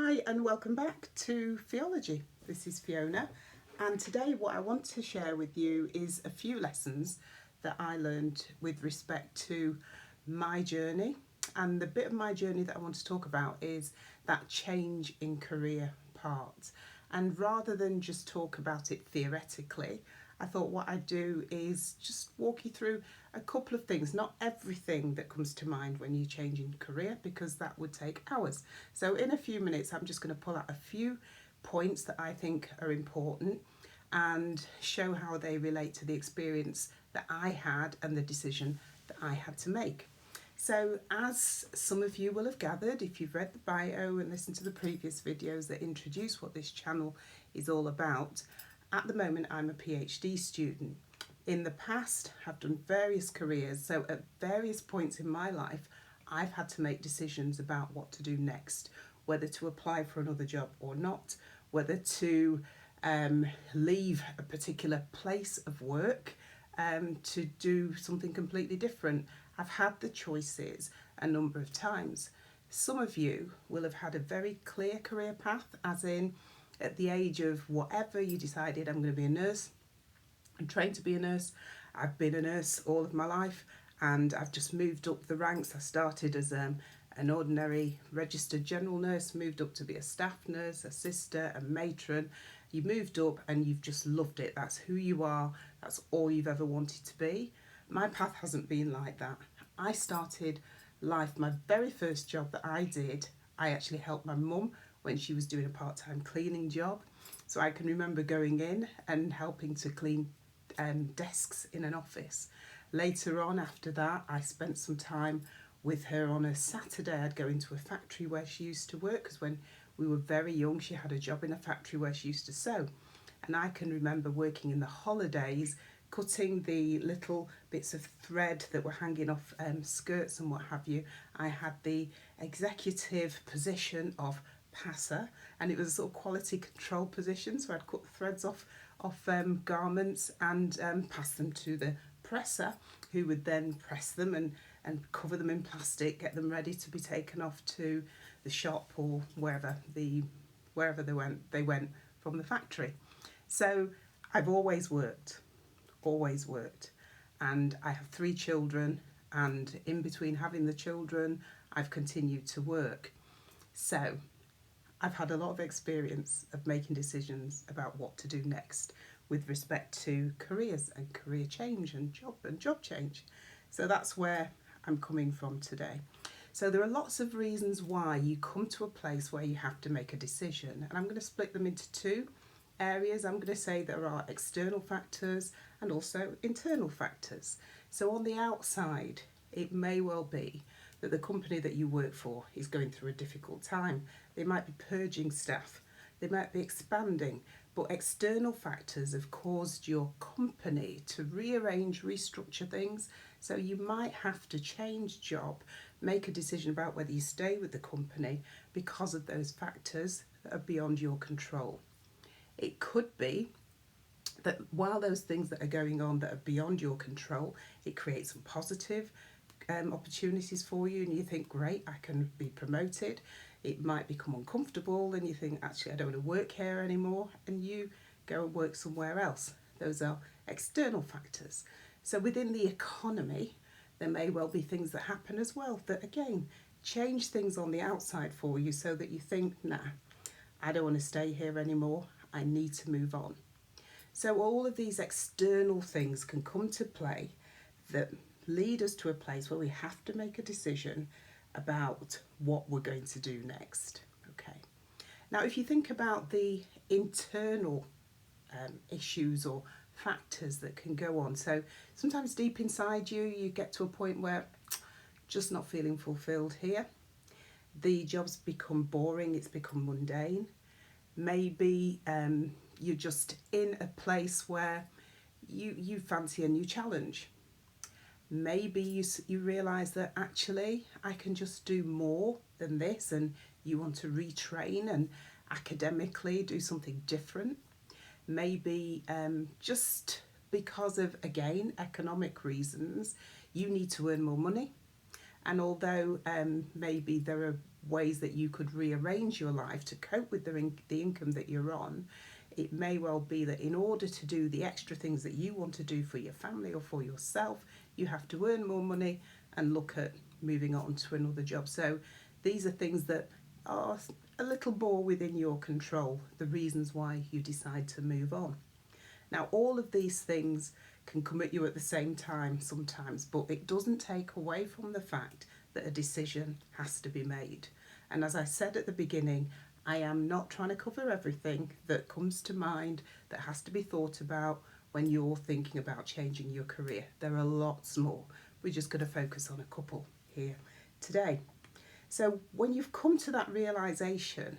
Hi and welcome back to Theology. This is Fiona, and today what I want to share with you is a few lessons that I learned with respect to my journey. And the bit of my journey that I want to talk about is that change in career part. And rather than just talk about it theoretically, I thought what I'd do is just walk you through a couple of things, not everything that comes to mind when you change in career, because that would take hours. So in a few minutes, I'm just going to pull out a few points that I think are important and show how they relate to the experience that I had and the decision that I had to make. So as some of you will have gathered, if you've read the bio and listened to the previous videos that introduce what this channel is all about, at the moment I'm a PhD student. In the past, I've done various careers, so at various points in my life, I've had to make decisions about what to do next, whether to apply for another job or not, whether to leave a particular place of work to do something completely different. I've had the choices a number of times. Some of you will have had a very clear career path, as in at the age of whatever you decided, I'm going to be a nurse. I'm trained to be a nurse. I've been a nurse all of my life and I've just moved up the ranks. I started as an ordinary registered general nurse, moved up to be a staff nurse, a sister, a matron. You moved up and you've just loved it. That's who you are. That's all you've ever wanted to be. My path hasn't been like that. I started life, my very first job that I did, I actually helped my mum when she was doing a part-time cleaning job. So I can remember going in and helping to clean desks in an office. Later on after that, I spent some time with her on a Saturday. I'd go into a factory where she used to work, because when we were very young, she had a job in a factory where she used to sew. And I can remember working in the holidays, cutting the little bits of thread that were hanging off skirts and what have you. I had the executive position of passer, and it was a sort of quality control position, so I'd cut the threads off garments and pass them to the presser, who would then press them and cover them in plastic, get them ready to be taken off to the shop or wherever they went from the factory. So I've always worked, and I have 3 children, and in between having the children I've continued to work. So I've had a lot of experience of making decisions about what to do next with respect to careers and career change and job change. So that's where I'm coming from today. So there are lots of reasons why you come to a place where you have to make a decision, and I'm going to split them into 2 areas. I'm going to say there are external factors and also internal factors. So on the outside, it may well be that the company that you work for is going through a difficult time. They might be purging staff, they might be expanding, but external factors have caused your company to rearrange, restructure things. So you might have to change job, make a decision about whether you stay with the company because of those factors that are beyond your control. It could be that while those things that are going on that are beyond your control, it creates some positive opportunities for you, and you think, great, I can be promoted. It might become uncomfortable and you think, actually I don't want to work here anymore, and you go and work somewhere else. Those are external factors. So within the economy, there may well be things that happen as well that again change things on the outside for you, so that you think, nah, I don't want to stay here anymore, I need to move on. So all of these external things can come to play that lead us to a place where we have to make a decision about what we're going to do next. Okay. Now, if you think about the internal issues or factors that can go on, so sometimes deep inside you, you get to a point where just not feeling fulfilled here. The job's become boring, it's become mundane. Maybe you're just in a place where you fancy a new challenge. Maybe you realise that actually I can just do more than this, and you want to retrain and academically do something different. Maybe just because of, again, economic reasons, you need to earn more money. And although maybe there are ways that you could rearrange your life to cope with the income that you're on, it may well be that in order to do the extra things that you want to do for your family or for yourself, you have to earn more money and look at moving on to another job. So these are things that are a little more within your control, the reasons why you decide to move on. Now, all of these things can come at you at the same time sometimes, but it doesn't take away from the fact that a decision has to be made. And as I said at the beginning, I am not trying to cover everything that comes to mind that has to be thought about when you're thinking about changing your career. There are lots more. We're just going to focus on a couple here today. So when you've come to that realisation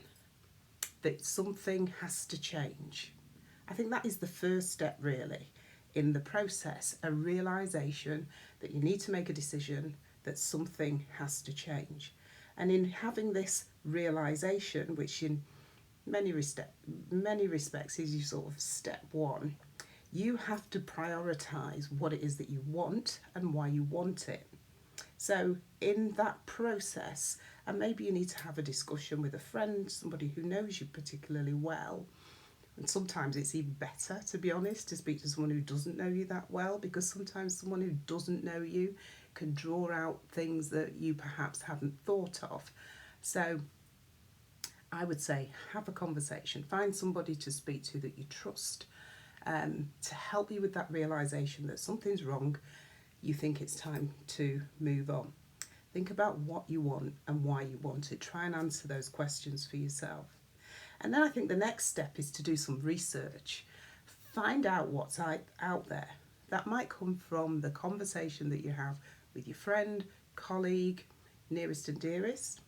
that something has to change, I think that is the first step really in the process, a realisation that you need to make a decision that something has to change. And in having this realisation, which in many respects is your sort of step one, you have to prioritise what it is that you want and why you want it. So in that process, and maybe you need to have a discussion with a friend, somebody who knows you particularly well. And sometimes it's even better, to be honest, to speak to someone who doesn't know you that well, because sometimes someone who doesn't know you can draw out things that you perhaps haven't thought of. So I would say have a conversation, find somebody to speak to that you trust, to help you with that realisation that something's wrong. You think it's time to move on. Think about what you want and why you want it. Try and answer those questions for yourself. And then I think the next step is to do some research. Find out what's out there. That might come from the conversation that you have with your friend, colleague, nearest and dearest.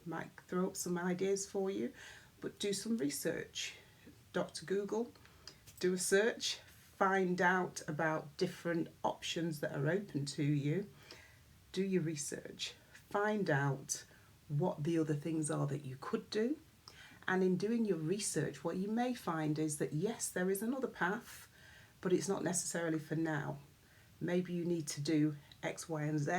Might throw up some ideas for you, but do some research. Dr. Google, do a search, find out about different options that are open to you. Do your research. Find out what the other things are that you could do. And in doing your research, what you may find is that yes, there is another path, but it's not necessarily for now. Maybe you need to do X, Y, and Z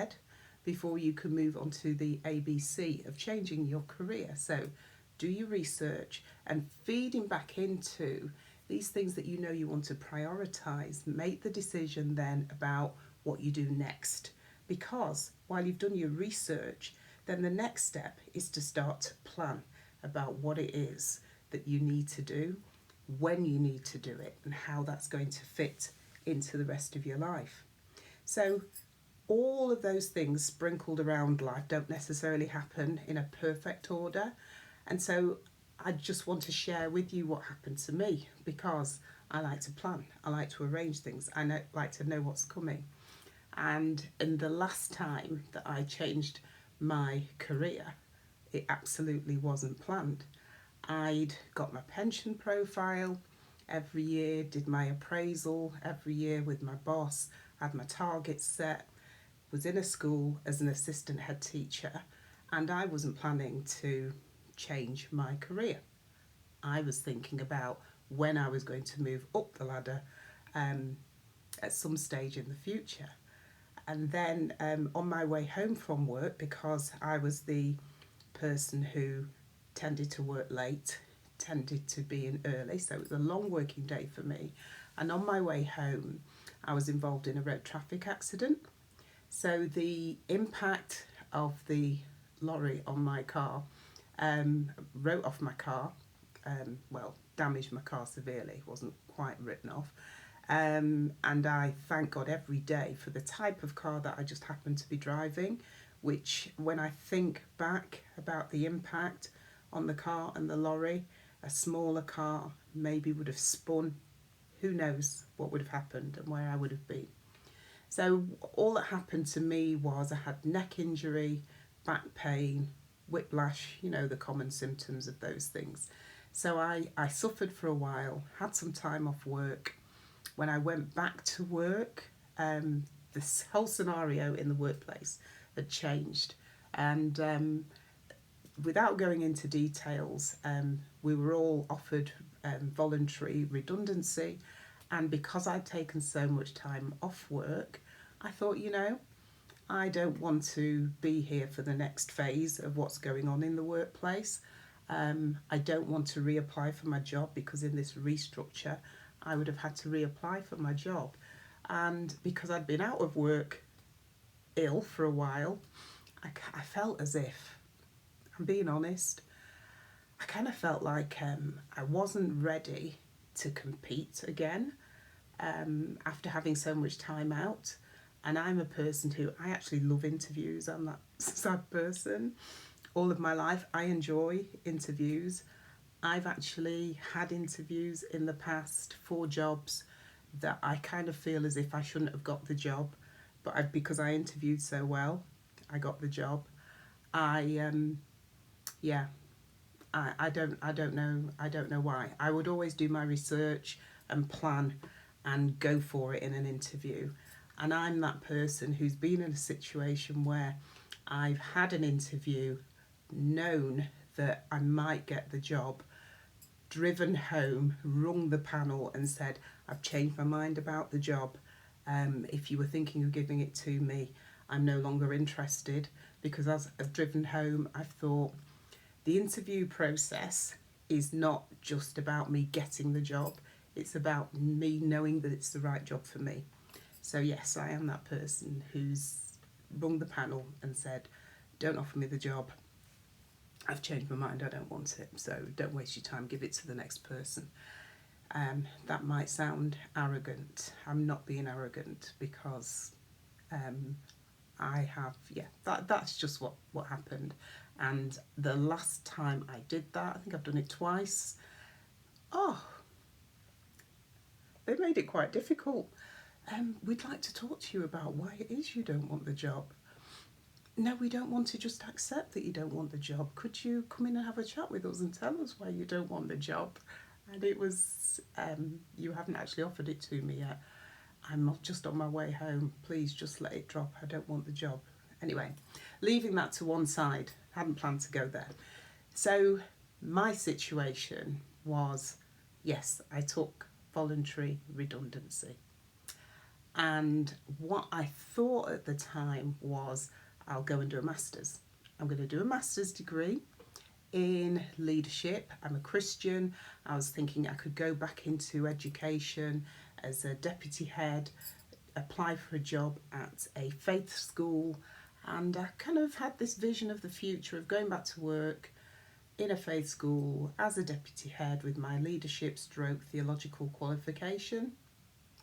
before you can move on to the ABC of changing your career. So do your research and feeding back into these things that you know you want to prioritise. Make the decision then about what you do next. Because while you've done your research, then the next step is to start to plan about what it is that you need to do, when you need to do it, and how that's going to fit into the rest of your life. So all of those things sprinkled around life don't necessarily happen in a perfect order. And so I just want to share with you what happened to me, because I like to plan, I like to arrange things, I like to know what's coming. And in the last time that I changed my career, it absolutely wasn't planned. I'd got my pension profile every year, did my appraisal every year with my boss, had my targets set, was in a school as an assistant head teacher, and I wasn't planning to change my career. I was thinking about when I was going to move up the ladder at some stage in the future. And then on my way home from work, because I was the person who tended to work late, tended to be in early, so it was a long working day for me. And on my way home, I was involved in a road traffic accident. So the impact of the lorry on my car wrote off my car, damaged my car severely. It wasn't quite written off. And I thank God every day for the type of car that I just happened to be driving, which when I think back about the impact on the car and the lorry, a smaller car maybe would have spun. Who knows what would have happened and where I would have been. So all that happened to me was I had neck injury, back pain, whiplash, the common symptoms of those things. So I suffered for a while, had some time off work. When I went back to work, this whole scenario in the workplace had changed. And without going into details, we were all offered voluntary redundancy. And because I'd taken so much time off work, I thought, I don't want to be here for the next phase of what's going on in the workplace. I don't want to reapply for my job because in this restructure, I would have had to reapply for my job. And because I'd been out of work ill for a while, I felt as if, I'm being honest, I kind of felt like I wasn't ready to compete again after having so much time out. And I'm a person who, I actually love interviews. I'm that sad person. All of my life, I enjoy interviews. I've actually had interviews in the past for jobs that I kind of feel as if I shouldn't have got the job, but because I interviewed so well, I got the job. I yeah, I don't know why. I would always do my research and plan and go for it in an interview. And I'm that person who's been in a situation where I've had an interview, known that I might get the job, driven home, rung the panel and said, I've changed my mind about the job. If you were thinking of giving it to me, I'm no longer interested, because as I've driven home, I've thought the interview process is not just about me getting the job, it's about me knowing that it's the right job for me. So yes, I am that person who's rung the panel and said, don't offer me the job. I've changed my mind, I don't want it, so don't waste your time, give it to the next person. That might sound arrogant. I'm not being arrogant, because I have, that's just what happened. And the last time I did that, I think I've done it twice. Oh, they made it quite difficult. We'd like to talk to you about why it is you don't want the job. No, we don't want to just accept that you don't want the job. Could you come in and have a chat with us and tell us why you don't want the job? And it was, you haven't actually offered it to me yet. I'm just on my way home. Please just let it drop. I don't want the job. Anyway, leaving that to one side, hadn't planned to go there. So my situation was, yes, I took voluntary redundancy. And what I thought at the time was, I'll go and do a master's. I'm going to do a master's degree in leadership. I'm a Christian. I was thinking I could go back into education as a deputy head, apply for a job at a faith school, and I kind of had this vision of the future of going back to work in a faith school as a deputy head with my leadership stroke theological qualification.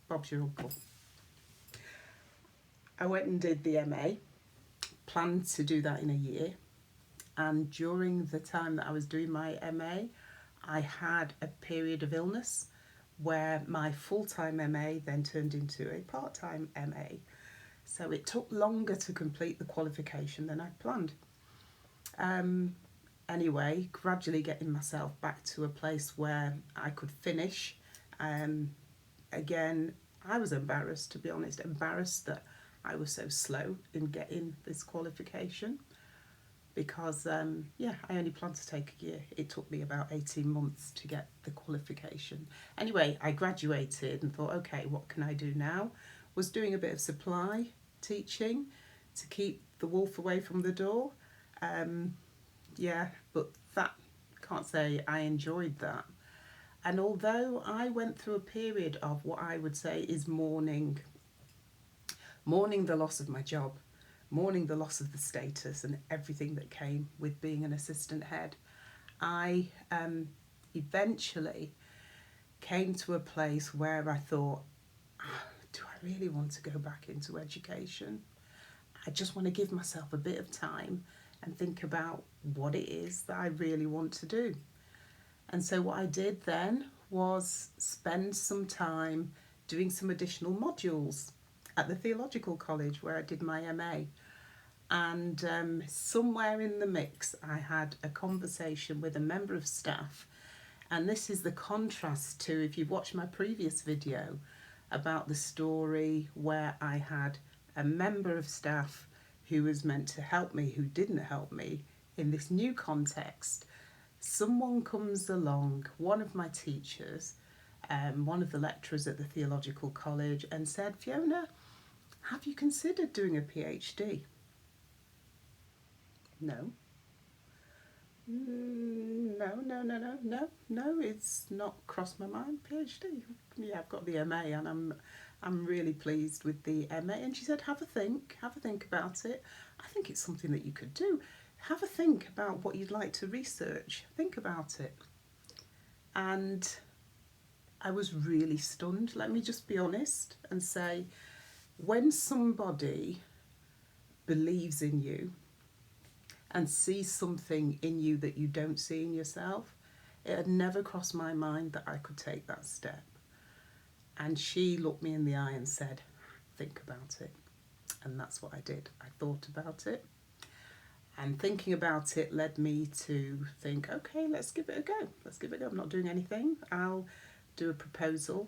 Bob's your uncle. I went and did the MA, planned to do that in a year, and during the time that I was doing my MA, I had a period of illness where my full-time MA then turned into a part-time MA. So it took longer to complete the qualification than I planned. Anyway, gradually getting myself back to a place where I could finish. Again, I was embarrassed, to be honest, embarrassed that I was so slow in getting this qualification, because I only planned to take a year. It took me about 18 months to get the qualification. Anyway, I graduated and thought, okay, what can I do now? Was doing a bit of supply teaching to keep the wolf away from the door. But that, can't say I enjoyed that. And although I went through a period of what I would say is mourning the loss of my job, mourning the loss of the status and everything that came with being an assistant head, I eventually came to a place where I thought, do I really want to go back into education? I just want to give myself a bit of time and think about what it is that I really want to do. And so what I did then was spend some time doing some additional modules at the Theological College where I did my MA. And somewhere in the mix, I had a conversation with a member of staff. And this is the contrast to, if you've watched my previous video about the story where I had a member of staff who was meant to help me, who didn't help me. In this new context, someone comes along, one of my teachers, one of the lecturers at the Theological College, and said, Fiona, have you considered doing a PhD? No. No, it's not crossed my mind. PhD. Yeah, I've got the MA and I'm really pleased with the MA. And she said, have a think about it. I think it's something that you could do. Have a think about what you'd like to research. Think about it. And I was really stunned. Let me just be honest and say, when somebody believes in you and sees something in you that you don't see in yourself, it had never crossed my mind that I could take that step. And she looked me in the eye and said, think about it. And that's what I did. I thought about it. And thinking about it led me to think, okay, let's give it a go. Let's give it a go. I'm not doing anything. I'll do a proposal.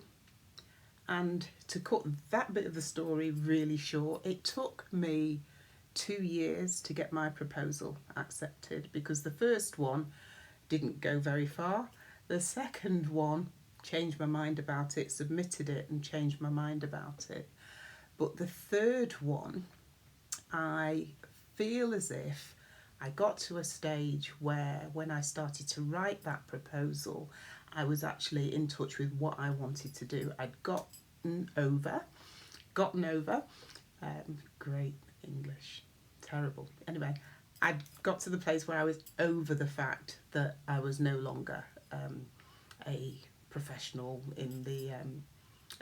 And to cut that bit of the story really short, it took me 2 years to get my proposal accepted, because the first one didn't go very far. The second one, changed my mind about it, submitted it and changed my mind about it. But the third one, I feel as if I got to a stage where when I started to write that proposal, I was actually in touch with what I wanted to do. I'd gotten over, great English, terrible. Anyway, I'd got to the place where I was over the fact that I was no longer a professional in the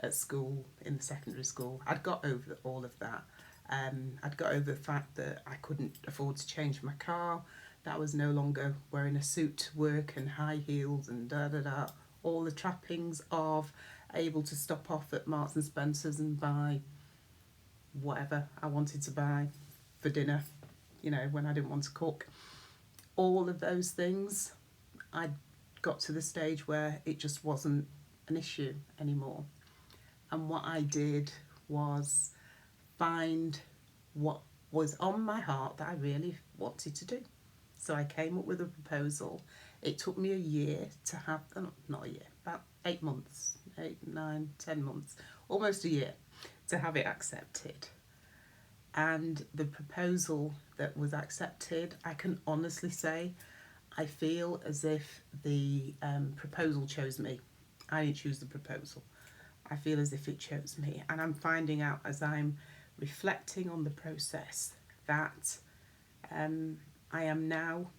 at school, in the secondary school. I'd got over all of that. I'd got over the fact that I couldn't afford to change my car, that I was no longer wearing a suit to work and high heels and all the trappings of able to stop off at Marks and Spencer's and buy whatever I wanted to buy for dinner, when I didn't want to cook. All of those things, I got to the stage where it just wasn't an issue anymore. And what I did was find what was on my heart that I really wanted to do. So I came up with a proposal. It took me a year to have, not a year, about 8 months, 8, 9, 10 months, almost a year to have it accepted. And the proposal that was accepted, I can honestly say, I feel as if the proposal chose me. I didn't choose the proposal. I feel as if it chose me. And I'm finding out as I'm reflecting on the process that I am now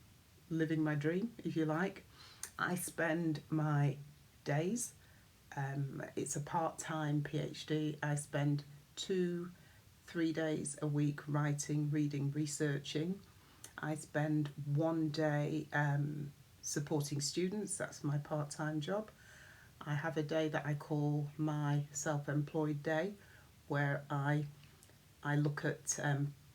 living my dream, if you like. I spend my days, it's a part-time PhD, I spend 2-3 days a week writing, reading, researching. I spend 1 day supporting students, that's my part-time job. I have a day that I call my self-employed day, where I look at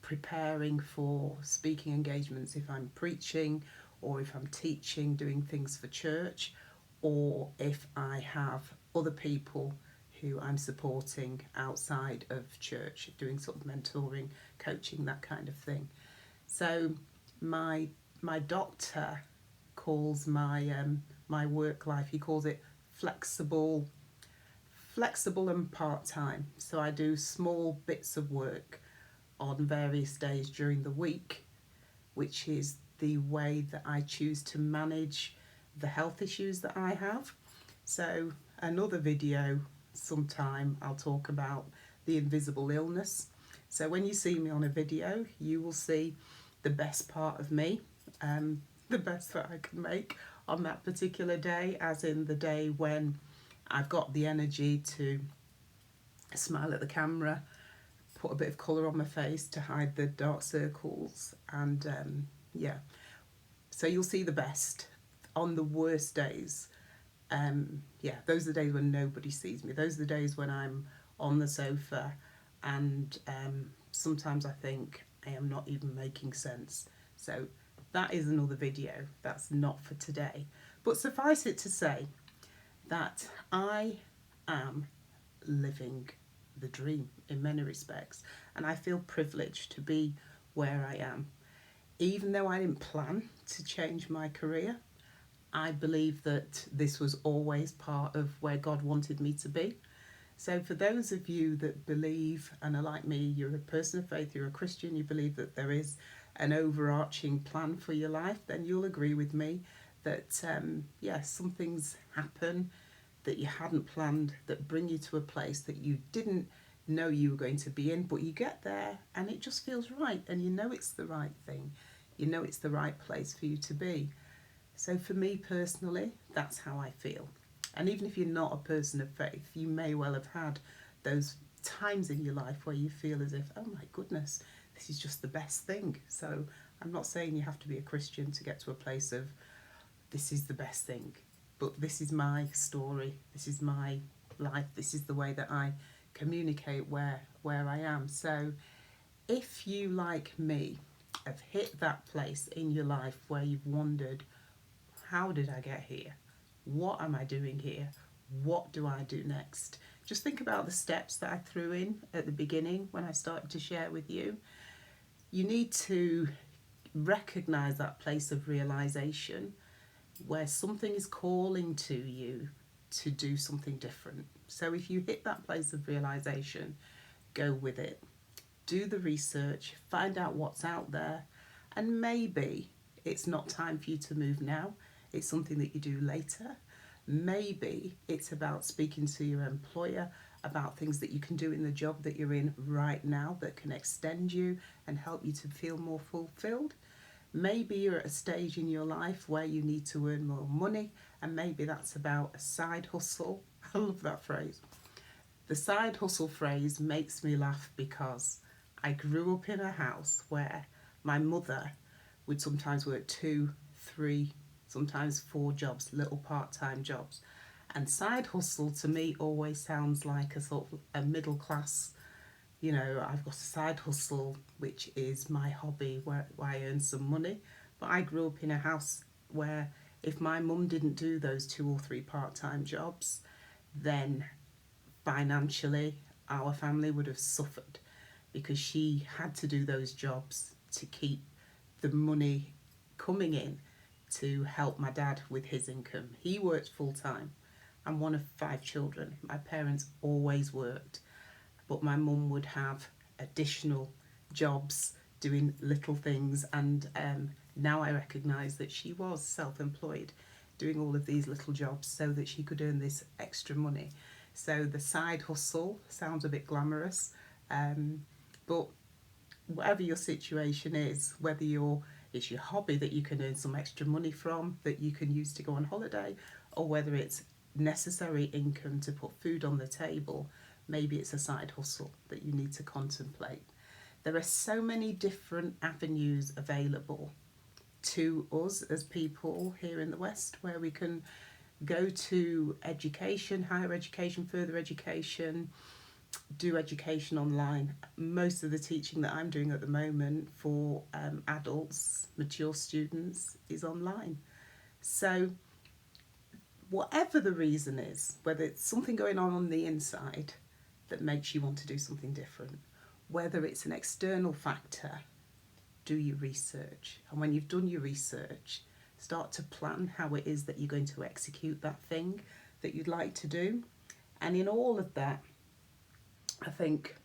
preparing for speaking engagements if I'm preaching, or if I'm teaching, doing things for church, or if I have other people who I'm supporting outside of church, doing sort of mentoring, coaching, that kind of thing. So my doctor calls my work life, he calls it flexible and part-time. So I do small bits of work on various days during the week, which is the way that I choose to manage the health issues that I have. So another video sometime I'll talk about the invisible illness. So when you see me on a video, you will see the best part of me, the best that I can make on that particular day, as in the day when I've got the energy to smile at the camera, put a bit of colour on my face to hide the dark circles, and so you'll see the best. On the worst days, those are the days when nobody sees me. Those are the days when I'm on the sofa and sometimes I think I am not even making sense. So that is another video, that's not for today. But suffice it to say that I am living the dream in many respects, and I feel privileged to be where I am. Even though I didn't plan to change my career, I believe that this was always part of where God wanted me to be. So for those of you that believe and are like me, you're a person of faith, you're a Christian, you believe that there is an overarching plan for your life, then you'll agree with me that some things happen that you hadn't planned that bring you to a place that you didn't know you were going to be in, but you get there and it just feels right, and you know it's the right thing, you know it's the right place for you to be. So for me personally, that's how I feel. And even if you're not a person of faith, you may well have had those times in your life where you feel as if, oh my goodness, this is just the best thing. So I'm not saying you have to be a Christian to get to a place of this is the best thing, but this is my story, this is my life, this is the way that I communicate where I am. So if you, like me, have hit that place in your life where you've wondered, how did I get here? What am I doing here? What do I do next? Just think about the steps that I threw in at the beginning when I started to share with you. You need to recognize that place of realization where something is calling to you to do something different. So if you hit that place of realization, go with it. Do the research, find out what's out there, and maybe it's not time for you to move now. It's something that you do later. Maybe it's about speaking to your employer about things that you can do in the job that you're in right now that can extend you and help you to feel more fulfilled. Maybe you're at a stage in your life where you need to earn more money, and maybe that's about a side hustle. I love that phrase. The side hustle phrase makes me laugh because I grew up in a house where my mother would sometimes work 2, 3, sometimes 4 jobs, little part-time jobs. And side hustle to me always sounds like a sort of a middle class, I've got a side hustle, which is my hobby where I earn some money. But I grew up in a house where if my mum didn't do those 2 or 3 part-time jobs, then financially our family would have suffered because she had to do those jobs to keep the money coming in to help my dad with his income. He worked full time. I'm one of 5 children. My parents always worked, but my mum would have additional jobs doing little things, and now I recognise that she was self-employed doing all of these little jobs so that she could earn this extra money. So the side hustle sounds a bit glamorous, but whatever your situation is, whether it's your hobby that you can earn some extra money from that you can use to go on holiday, or whether it's necessary income to put food on the table, maybe it's a side hustle that you need to contemplate. There are so many different avenues available to us as people here in the West where we can go to education, higher education, further education, do education online. Most of the teaching that I'm doing at the moment for adults, mature students, is online. So whatever the reason is, whether it's something going on the inside that makes you want to do something different, whether it's an external factor, do your research. And when you've done your research, start to plan how it is that you're going to execute that thing that you'd like to do. And in all of that, I think,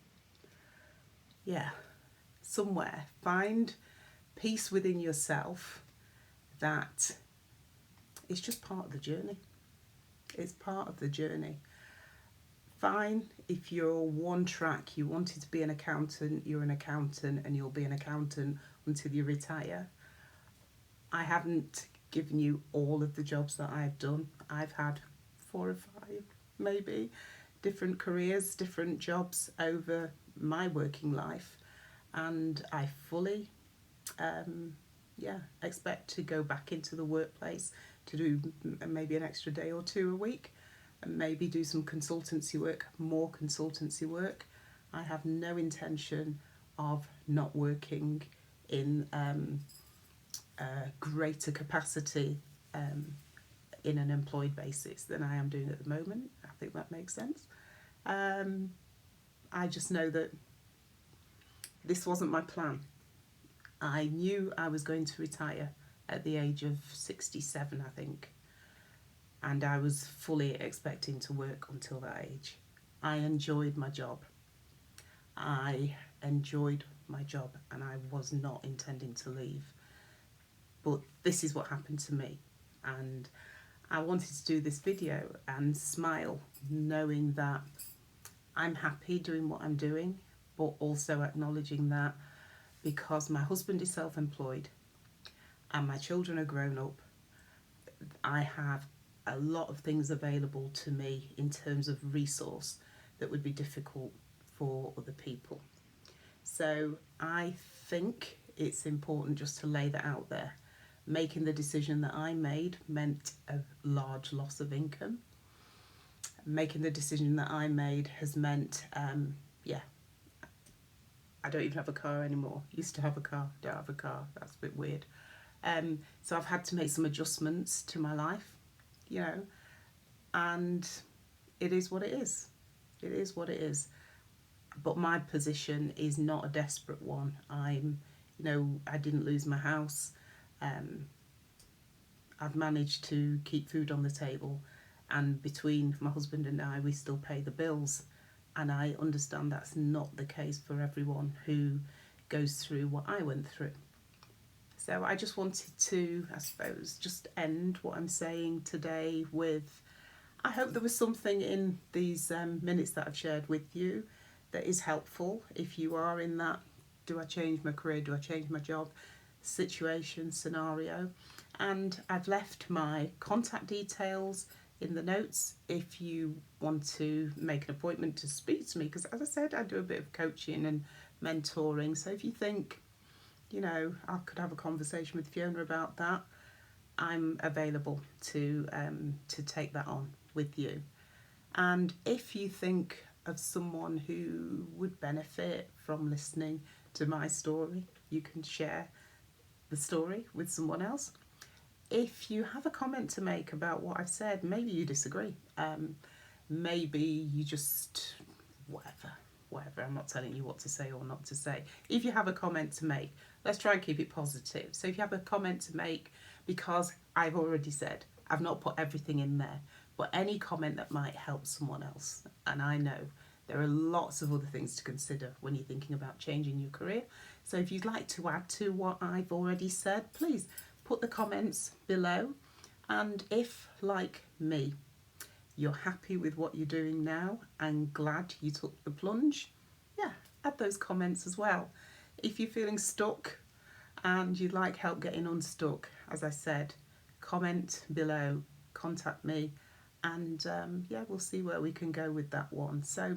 somewhere find peace within yourself that it's just part of the journey. It's part of the journey. Fine, if you're one track, you wanted to be an accountant, you're an accountant and you'll be an accountant until you retire. I haven't given you all of the jobs that I've done. I've had 4 or 5, maybe, different careers, different jobs over my working life. And I fully, expect to go back into the workplace to do maybe an extra day or 2 a week, and maybe do some consultancy work, more consultancy work. I have no intention of not working in greater capacity in an employed basis than I am doing at the moment. I think that makes sense. I just know that this wasn't my plan. I knew I was going to retire at the age of 67, I think. And I was fully expecting to work until that age. I enjoyed my job. I enjoyed my job and I was not intending to leave. But this is what happened to me. And I wanted to do this video and smile, knowing that I'm happy doing what I'm doing, but also acknowledging that because my husband is self-employed and my children are grown up, I have a lot of things available to me in terms of resource that would be difficult for other people. So I think it's important just to lay that out there. Making the decision that I made meant a large loss of income. Making the decision that I made has meant, I don't even have a car anymore. Used to have a car, don't have a car. That's a bit weird. So I've had to make some adjustments to my life, and it is what it is. It is what it is. But my position is not a desperate one. I didn't lose my house. I've managed to keep food on the table, and between my husband and I, we still pay the bills. And I understand that's not the case for everyone who goes through what I went through. So I just wanted to, I suppose, just end what I'm saying today with, I hope there was something in these minutes that I've shared with you that is helpful if you are in that do I change my career, do I change my job situation, scenario. And I've left my contact details in the notes if you want to make an appointment to speak to me, because as I said, I do a bit of coaching and mentoring. So if you think, I could have a conversation with Fiona about that, I'm available to take that on with you. And if you think of someone who would benefit from listening to my story, you can share the story with someone else. If you have a comment to make about what I've said, maybe you disagree. Maybe you just, whatever. I'm not telling you what to say or not to say. If you have a comment to make, let's try and keep it positive. So if you have a comment to make, because I've already said, I've not put everything in there, but any comment that might help someone else. And I know there are lots of other things to consider when you're thinking about changing your career. So if you'd like to add to what I've already said, please put the comments below. And if, like me, you're happy with what you're doing now and glad you took the plunge, add those comments as well. If you're feeling stuck and you'd like help getting unstuck, as I said, comment below, contact me, and we'll see where we can go with that one. So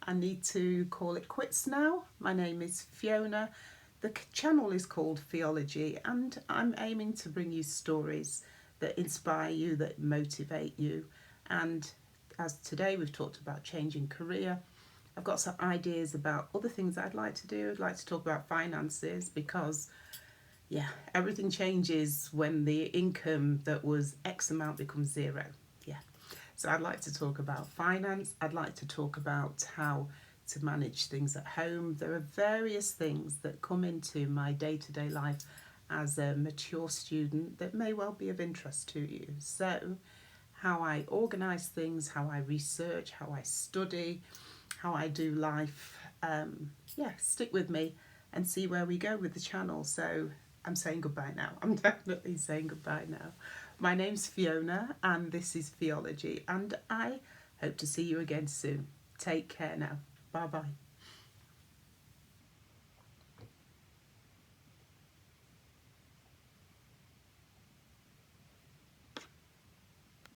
I need to call it quits now. My name is Fiona. The channel is called Feology, and I'm aiming to bring you stories that inspire you, that motivate you. And as today we've talked about changing career, I've got some ideas about other things I'd like to do. I'd like to talk about finances because, everything changes when the income that was X amount becomes zero. So I'd like to talk about finance. I'd like to talk about how to manage things at home. There are various things that come into my day-to-day life as a mature student that may well be of interest to you. So how I organise things, how I research, how I study, how I do life. Stick with me and see where we go with the channel. So I'm saying goodbye now. I'm definitely saying goodbye now. My name's Fiona and this is Feology, and I hope to see you again soon. Take care now. Bye bye.